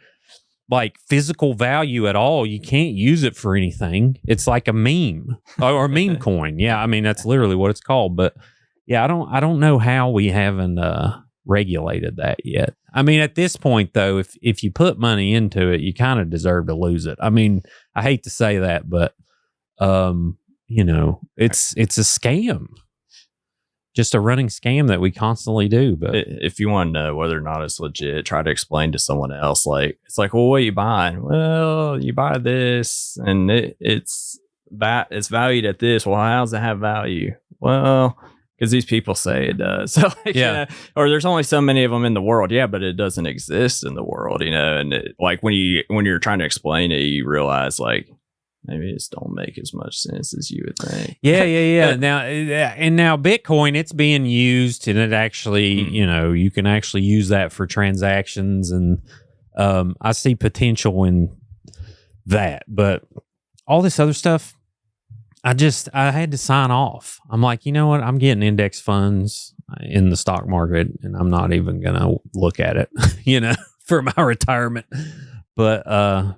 like physical value at all. You can't use it for anything. It's like a meme or a meme coin. Yeah, I mean, that's literally what it's called. But yeah, I don't know how we haven't regulated that yet. I mean, at this point, though, if you put money into it, you kind of deserve to lose it. I mean, I hate to say that, but it's a scam. Just a running scam that we constantly do. But if you want to know whether or not it's legit, try to explain to someone else. Like, it's like, well, what are you buying? Well, you buy this and it's valued at this. Well, how does it have value? Well, because these people say it does. So or there's only so many of them in the world. Yeah, but it doesn't exist in the world, and like when you're trying to explain it, you realize like, maybe it just don't make as much sense as you would think. Yeah. Now Bitcoin, it's being used, and it actually, you can actually use that for transactions, and I see potential in that. But all this other stuff, I had to sign off. I'm like, you know what? I'm getting index funds in the stock market, and I'm not even gonna look at it, for my retirement. But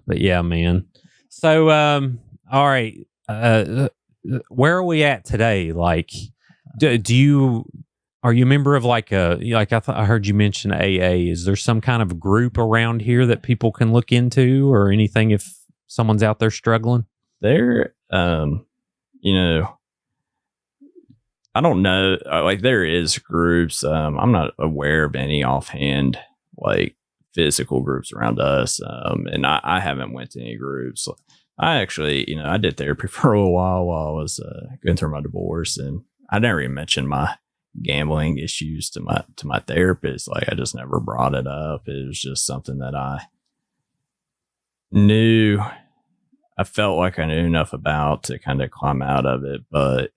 yeah, man. So, all right. Where are we at today? Like, are you a member of I heard you mention AA. Is there some kind of group around here that people can look into or anything if someone's out there struggling? There, I don't know. Like, there is groups. I'm not aware of any offhand, like, physical groups around us. And I haven't went to any groups. I actually, I did therapy for a little while I was going through my divorce, and I never even mentioned my gambling issues to my therapist. Like, I just never brought it up. It was just something that I knew. I felt like I knew enough about to kind of climb out of it, but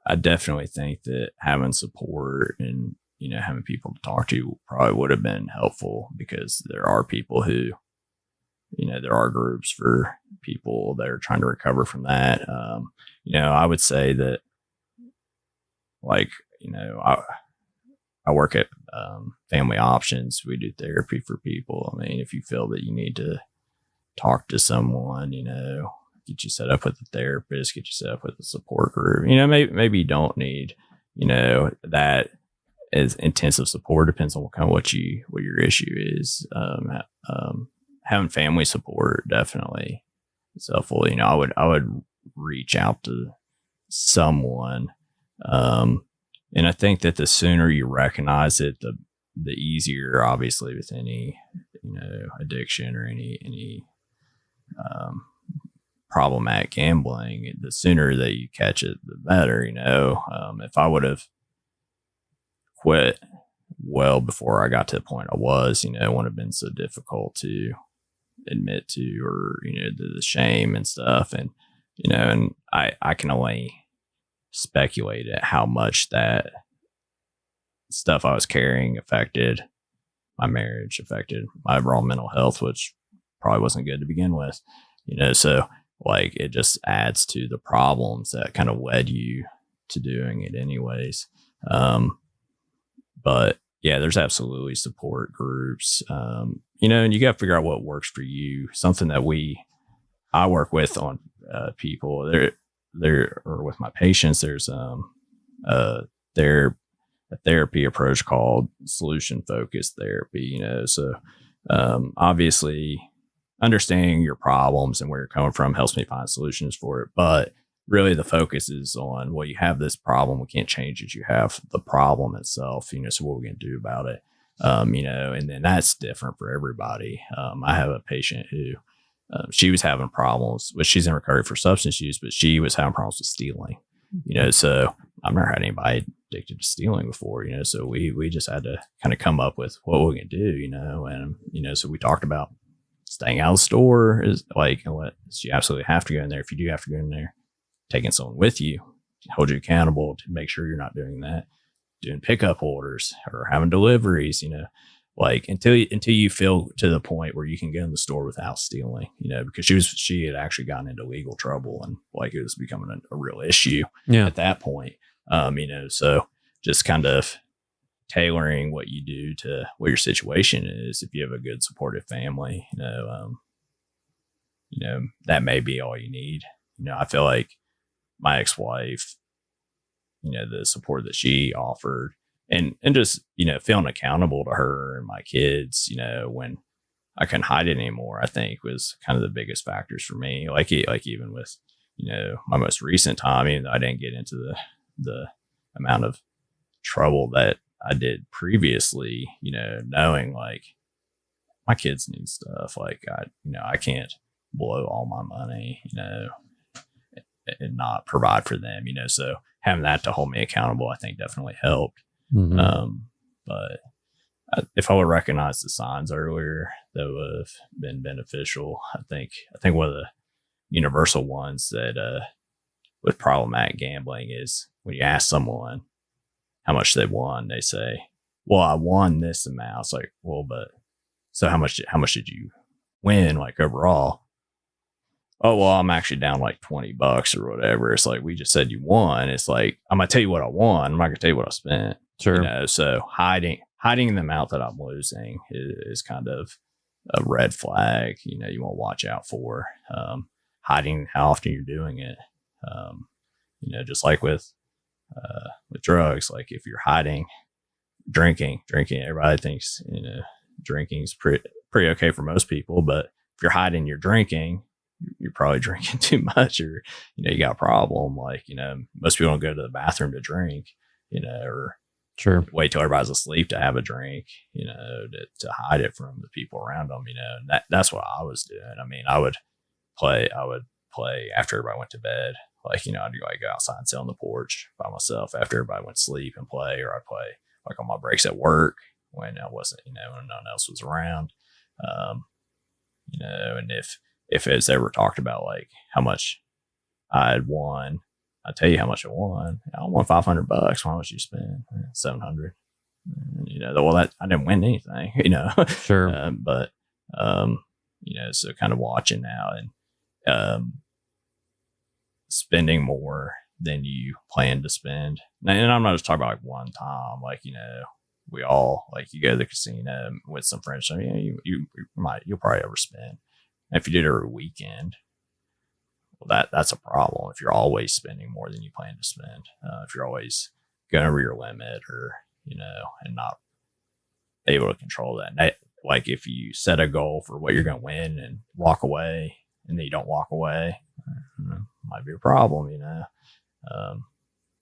I definitely think that having support and having people to talk to probably would have been helpful, because there are people who, there are groups for people that are trying to recover from that. I would say that, like, I work at Family Options. We do therapy for people. I mean, if you feel that you need to talk to someone, get you set up with a therapist, get you set up with a support group. Maybe you don't need, that as intensive support. Depends on what your issue is. Having family support definitely is helpful. I would reach out to someone. And I think that the sooner you recognize it, the easier, obviously, with any, addiction or any problematic gambling, the sooner that you catch it, the better. If I would have quit well before I got to the point I was, it wouldn't have been so difficult to admit to, or the shame and stuff. And and I can only speculate at how much that stuff I was carrying affected my marriage, affected my overall mental health, which probably wasn't good to begin with, so like it just adds to the problems that kind of led you to doing it anyways. But yeah, there's absolutely support groups, and you got to figure out what works for you. Something that I work with on people there or with my patients. There's a therapy approach called solution focused therapy. So obviously understanding your problems and where you're coming from helps me find solutions for it. But really the focus is on, well, you have this problem. We can't change it. You have the problem itself, so what are we going to do about it? And then that's different for everybody. I have a patient who, she was having problems, which she's in recovery for substance use, but she was having problems with stealing, so I've never had anybody addicted to stealing before, so we just had to kind of come up with what we're going to do, and, so we talked about staying out of the store is like, you absolutely have to go in there. If you do have to go in there, taking someone with you, hold you accountable to make sure you're not doing that, doing pickup orders or having deliveries, like until you feel to the point where you can go in the store without stealing, because she had actually gotten into legal trouble and like it was becoming a real issue at that point. So just kind of tailoring what you do to what your situation is. If you have a good supportive family, that may be all you need. I feel like my ex-wife, the support that she offered and just, feeling accountable to her and my kids, when I couldn't hide it anymore, I think was kind of the biggest factors for me. Like even with, my most recent time, even though I didn't get into the amount of trouble that I did previously, knowing like my kids need stuff. Like I can't blow all my money, and not provide for them, so having that to hold me accountable, I think definitely helped. Mm-hmm. But if I would recognize the signs earlier, that would have been beneficial. I think one of the universal ones that, with problematic gambling is when you ask someone how much they won, they say, well, I won this amount. It's like, well, but so how much did you win? Like overall? Oh, well, I'm actually down like $20 or whatever. It's like, we just said you won. It's like, I'm going to tell you what I won. I'm not going to tell you what I spent. Sure. So hiding the amount that I'm losing is kind of a red flag, you want to watch out for. Hiding how often you're doing it. Just like with drugs, like if you're hiding drinking, everybody thinks, drinking is pretty okay for most people, but if you're hiding your drinking, you're probably drinking too much, or, you got a problem. Like, most people don't go to the bathroom to drink, or Sure. wait till everybody's asleep to have a drink, to hide it from the people around them, and that's what I was doing. I mean, I would play after everybody went to bed. Like, I'd go outside and sit on the porch by myself after everybody went to sleep and play, or I'd play like on my breaks at work when I wasn't, when no one else was around. And if it's ever talked about like how much I had won, I'll tell you how much I won. I won $500. How much you spend? 700. Well, that I didn't win anything. Sure. But so kind of watching now and spending more than you plan to spend. And I'm not just talking about like one time. Like we all like you go to the casino with some friends. I mean, you'll probably overspend. And if you did it every weekend, well, that's a problem. If you're always spending more than you plan to spend, if you're always going over your limit, or and not able to control that. And like if you set a goal for what you're going to win and walk away, and then you don't walk away, might be a problem.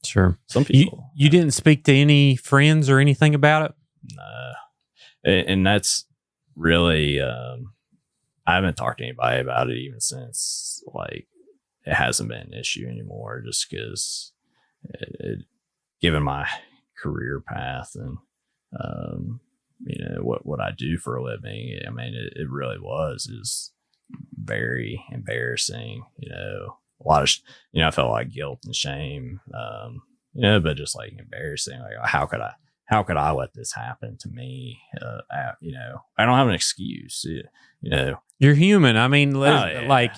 Sure. Some people. You didn't speak to any friends or anything about it? No, and that's really. I haven't talked to anybody about it even since like it hasn't been an issue anymore, just because given my career path and what I do for a living, I mean it really is very embarrassing, a lot of, I felt like guilt and shame, but just like embarrassing. Like, how could I let this happen to me? I don't have an excuse. You're human. I mean, like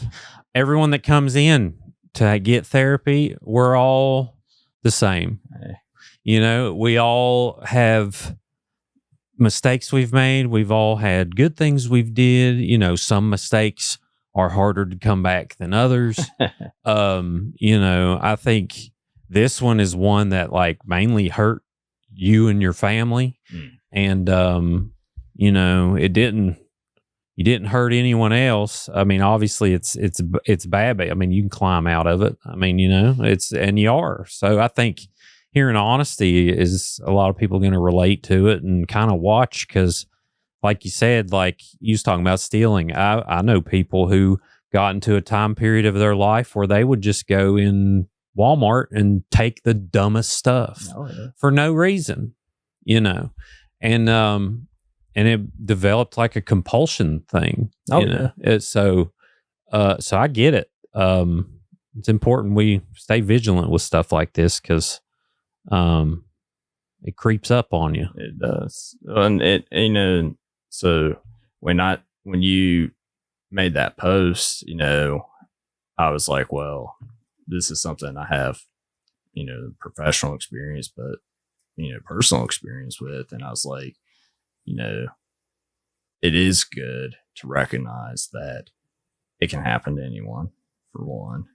everyone that comes in to get therapy, we're all the same. We all have mistakes we've made. We've all had good things we've did. Some mistakes are harder to come back than others. I think this one is one that like mainly hurt you and your family. And, you didn't hurt anyone else. I mean, obviously it's bad, but I mean, you can climb out of it. I mean, and you are. So I think hearing honesty is a lot of people going to relate to it and kind of watch. Cause like you said, like you was talking about stealing. I know people who got into a time period of their life where they would just go in Walmart and take the dumbest stuff for no reason, and it developed like a compulsion thing. So I get it. It's important we stay vigilant with stuff like this because it creeps up on you. It does. And so when you made that post, I was like, well, this is something I have, professional experience, but, personal experience with. And I was like, it is good to recognize that it can happen to anyone, for one,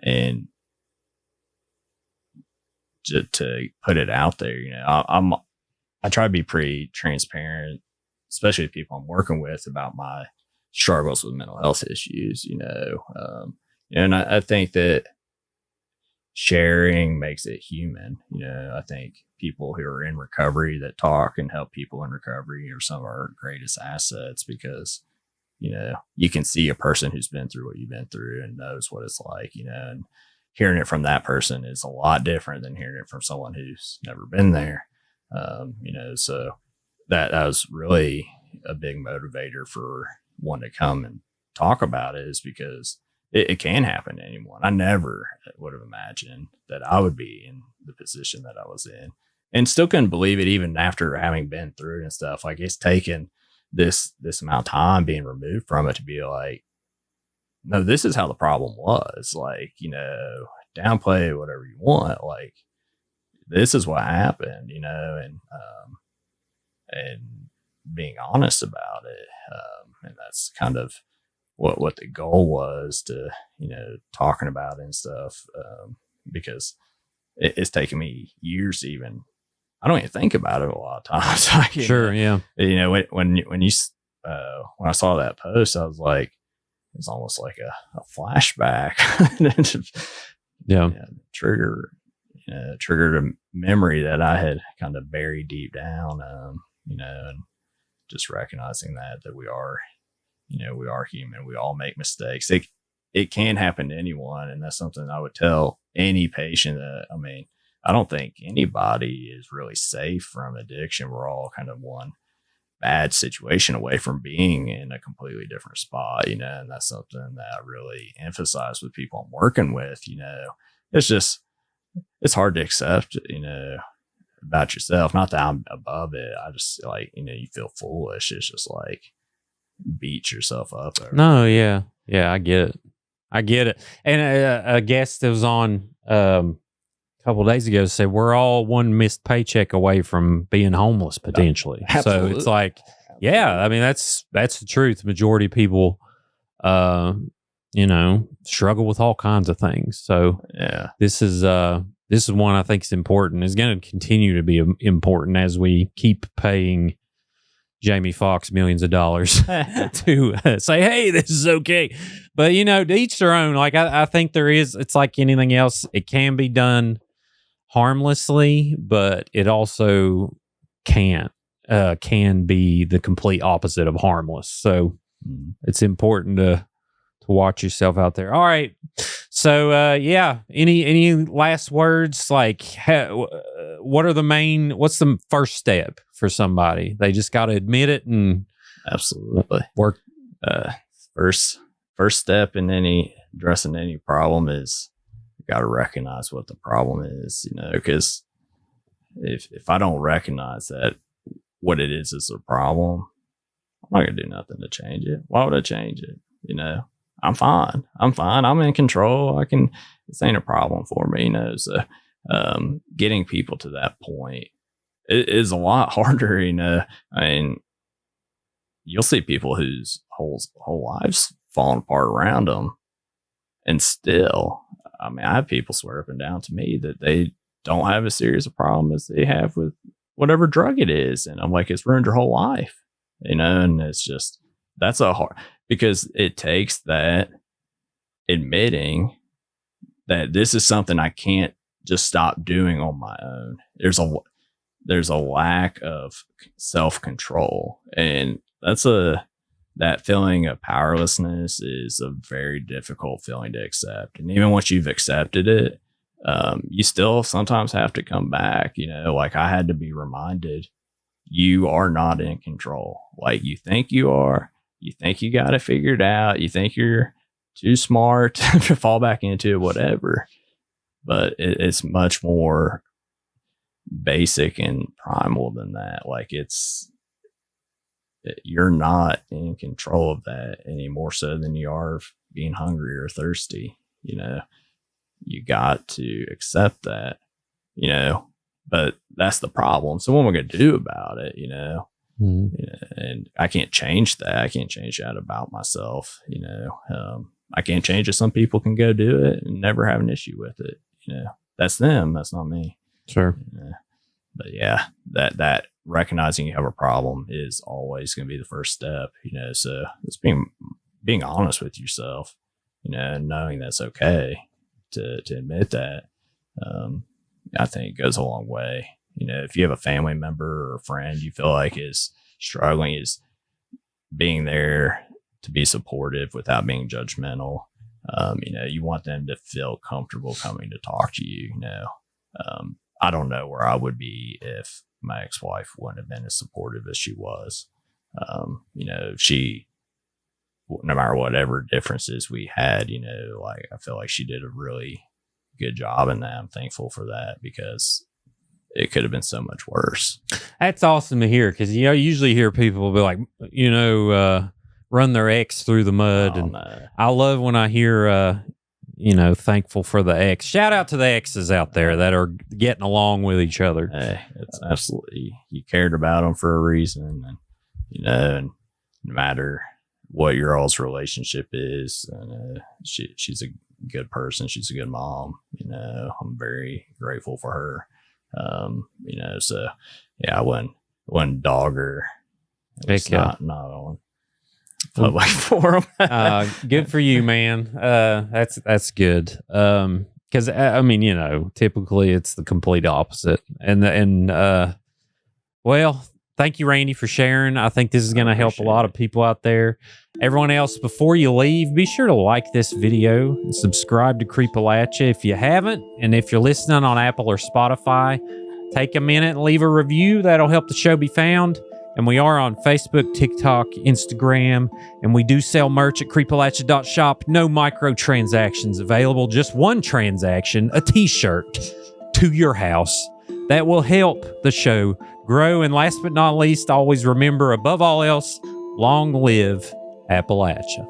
and to put it out there, I try to be pretty transparent, especially with people I'm working with, about my struggles with mental health issues, and I think that sharing makes it human. I think people who are in recovery that talk and help people in recovery are some of our greatest assets because, you can see a person who's been through what you've been through and knows what it's like, and hearing it from that person is a lot different than hearing it from someone who's never been there. So that was really a big motivator for one to come and talk about it, is because it can happen to anyone. I never would have imagined that I would be in the position that I was in, and still couldn't believe it even after having been through it and stuff. Like, it's taken this amount of time being removed from it to be like, no, this is how the problem was. Like, downplay it whatever you want. Like, this is what happened, and being honest about it. And that's kind of what the goal was, to, talking about it and stuff. Because it's taken me years to even, I don't even think about it a lot of times. Like, sure. Yeah. When I saw that post, I was like, it's almost like a flashback. Triggered a memory that I had kind of buried deep down, and just recognizing that we are, we are human. We all make mistakes. It can happen to anyone. And that's something I would tell any patient that, I don't think anybody is really safe from addiction. We're all kind of one bad situation away from being in a completely different spot, and that's something that I really emphasize with people I'm working with. It's hard to accept, about yourself. Not that I'm above it. I just like, you feel foolish. It's just like, beat yourself up. No, yeah. I get it. And a guest that was on a couple of days ago said we're all one missed paycheck away from being homeless potentially. So it's like, yeah, that's the truth. The majority of people, struggle with all kinds of things. So yeah, this is one I think is important. It's going to continue to be important as we keep paying Jamie Foxx millions of dollars to say, hey, this is okay. But, to each their own. Like, I think it's like anything else. It can be done harmlessly, but it also can be the complete opposite of harmless. So it's important to watch yourself out there. All right. So, any last words? Like, what's the first step for somebody? They just got to admit it and absolutely work. First first step in addressing any problem is you got to recognize what the problem is, because if I don't recognize that what it is a problem, I'm not gonna do nothing to change it. Why would I change it? I'm fine. I'm in control. This ain't a problem for me. So getting people to that point is a lot harder. I mean, you'll see people whose whole lives falling apart around them, and still, I mean, I have people swear up and down to me that they don't have as serious a problem as they have with whatever drug it is, and I'm like, it's ruined your whole life, and it's just that's a hard, because it takes that admitting that this is something I can't just stop doing on my own. There's a lack of self-control, and that feeling of powerlessness is a very difficult feeling to accept. And even once you've accepted it, you still sometimes have to come back. Like I had to be reminded, you are not in control. Like you think you are. You think you got it figured out. You think you're too smart to fall back into it, whatever. But it's much more basic and primal than that. Like you're not in control of that any more so than you are of being hungry or thirsty. You got to accept that, but that's the problem. So what am I going to do about it? And I can't change that. I can't change that about myself. I can't change it. Some people can go do it and never have an issue with it. That's them. That's not me. Sure. But yeah, that recognizing you have a problem is always going to be the first step. So it's being honest with yourself. And knowing that's okay to admit that. I think it goes a long way. If you have a family member or a friend you feel like is struggling, is being there to be supportive without being judgmental. You want them to feel comfortable coming to talk to you. I don't know where I would be if my ex-wife wouldn't have been as supportive as she was. She, no matter whatever differences we had, like I feel like she did a really good job in that. I'm thankful for that, because it could have been so much worse. That's awesome to hear, because you usually hear people be like, run their ex through the mud, and I love when I hear thankful for the ex. Shout out to the exes out there that are getting along with each other. Hey, it's absolutely, you cared about them for a reason, and and no matter what your all's relationship is, and she's a good person. She's a good mom. I'm very grateful for her. So yeah, I wouldn't dog her. It's not on public forum. Good for you, man. That's good. Because I mean, typically it's the complete opposite. Well, thank you, Randy, for sharing. I think this is going to help a lot of people out there. Everyone else, before you leave, be sure to like this video and subscribe to Creepalachia if you haven't. And if you're listening on Apple or Spotify, take a minute and leave a review. That'll help the show be found. And we are on Facebook, TikTok, Instagram, and we do sell merch at creepalachia.shop. No microtransactions available, just one transaction, a t-shirt to your house. That will help the show grow. And last but not least, always remember, above all else, long live Appalachia.